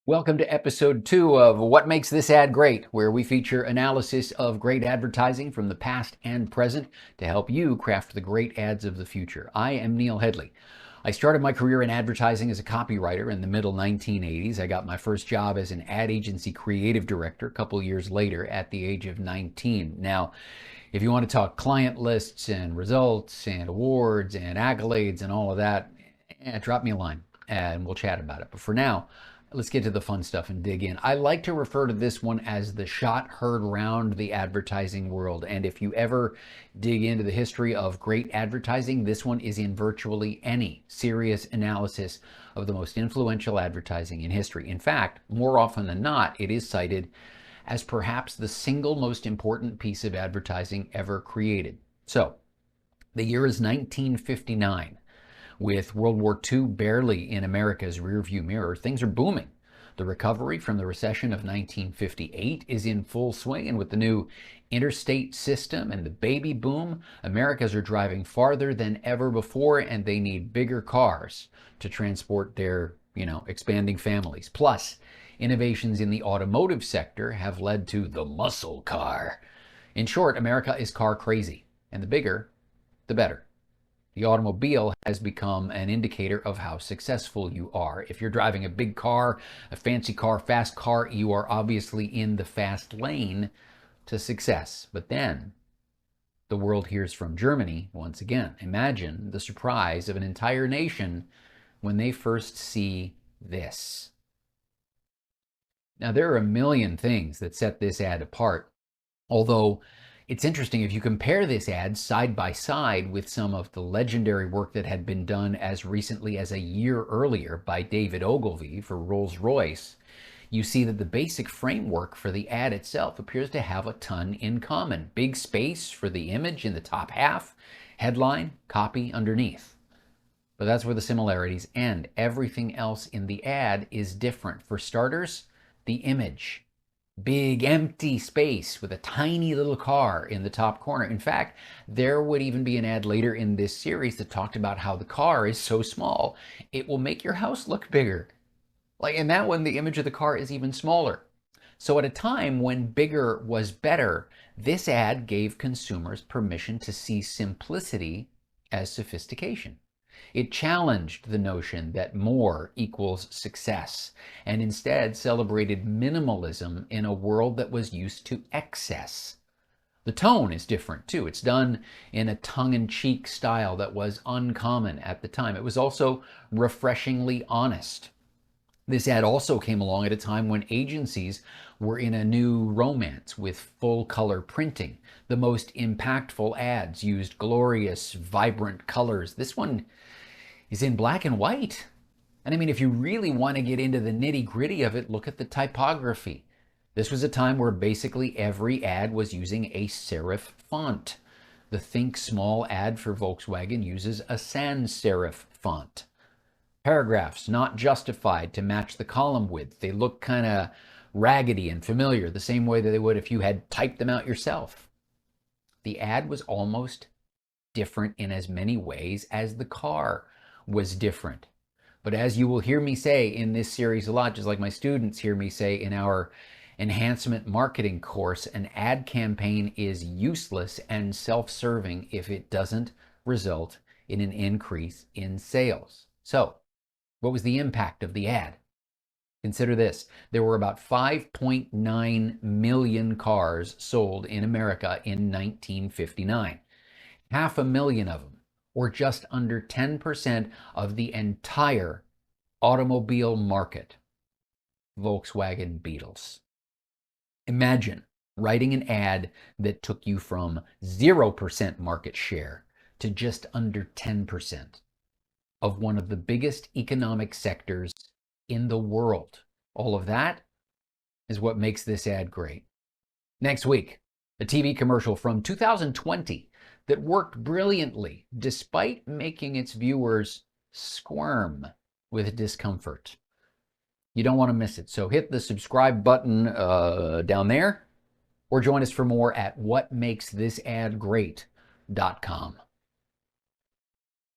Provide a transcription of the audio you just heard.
Welcome to episode 2 of What Makes This Ad Great, where we feature analysis of great advertising from the past and present to help you craft the great ads of the future. I am Neil Headley. I started my career in advertising as a copywriter in the middle 1980s. I got my first job as an ad agency creative director a couple years later at the age of 19. Now, if you want to talk client lists and results and awards and accolades and all of that, drop me a line and we'll chat about it. But for now, let's get to the fun stuff and dig in. I like to refer to this one as the shot heard round the advertising world. And if you ever dig into the history of great advertising, this one is in virtually any serious analysis of the most influential advertising in history. In fact, more often than not, it is cited as perhaps the single most important piece of advertising ever created. So, the year is 1959. With World War II barely in America's rearview mirror, things are booming. The recovery from the recession of 1958 is in full swing, and with the new interstate system and the baby boom, Americans are driving farther than ever before, and they need bigger cars to transport their, expanding families. Plus, innovations in the automotive sector have led to the muscle car. In short, America is car crazy, and the bigger, the better. The automobile has become an indicator of how successful you are. If you're driving a big car, a fancy car, fast car, you are obviously in the fast lane to success. But then the world hears from Germany once again. Imagine the surprise of an entire nation when they first see this. Now, there are a million things that set this ad apart, although it's interesting if you compare this ad side by side with some of the legendary work that had been done as recently as a year earlier by David Ogilvy for Rolls-Royce, you see that the basic framework for the ad itself appears to have a ton in common. Big space for the image in the top half, headline, copy underneath. But that's where the similarities end. Everything else in the ad is different. For starters, the image. Big empty space with a tiny little car in the top corner. In fact, there would even be an ad later in this series that talked about how the car is so small, it will make your house look bigger. Like in that one, the image of the car is even smaller. So at a time when bigger was better, this ad gave consumers permission to see simplicity as sophistication. It challenged the notion that more equals success and instead celebrated minimalism in a world that was used to excess. The tone is different too. It's done in a tongue-in-cheek style that was uncommon at the time. It was also refreshingly honest. This ad also came along at a time when agencies were in a new romance with full-color printing. The most impactful ads used glorious, vibrant colors. This one is in black and white. And I mean, if you really want to get into the nitty-gritty of it, look at the typography. This was a time where basically every ad was using a serif font. The Think Small ad for Volkswagen uses a sans serif font. Paragraphs not justified to match the column width. They look kind of raggedy and familiar, the same way that they would if you had typed them out yourself. The ad was almost different in as many ways as the car was different. But as you will hear me say in this series a lot, just like my students hear me say in our enhancement marketing course, an ad campaign is useless and self-serving if it doesn't result in an increase in sales. So, what was the impact of the ad? Consider this. There were about 5.9 million cars sold in America in 1959. 500,000 of them, or just under 10% of the entire automobile market. Volkswagen Beetles. Imagine writing an ad that took you from 0% market share to just under 10% of one of the biggest economic sectors in the world. All of that is what makes this ad great. Next week, a TV commercial from 2020 that worked brilliantly despite making its viewers squirm with discomfort. You don't want to miss it, so hit the subscribe button down there or join us for more at whatmakesthisadgreat.com.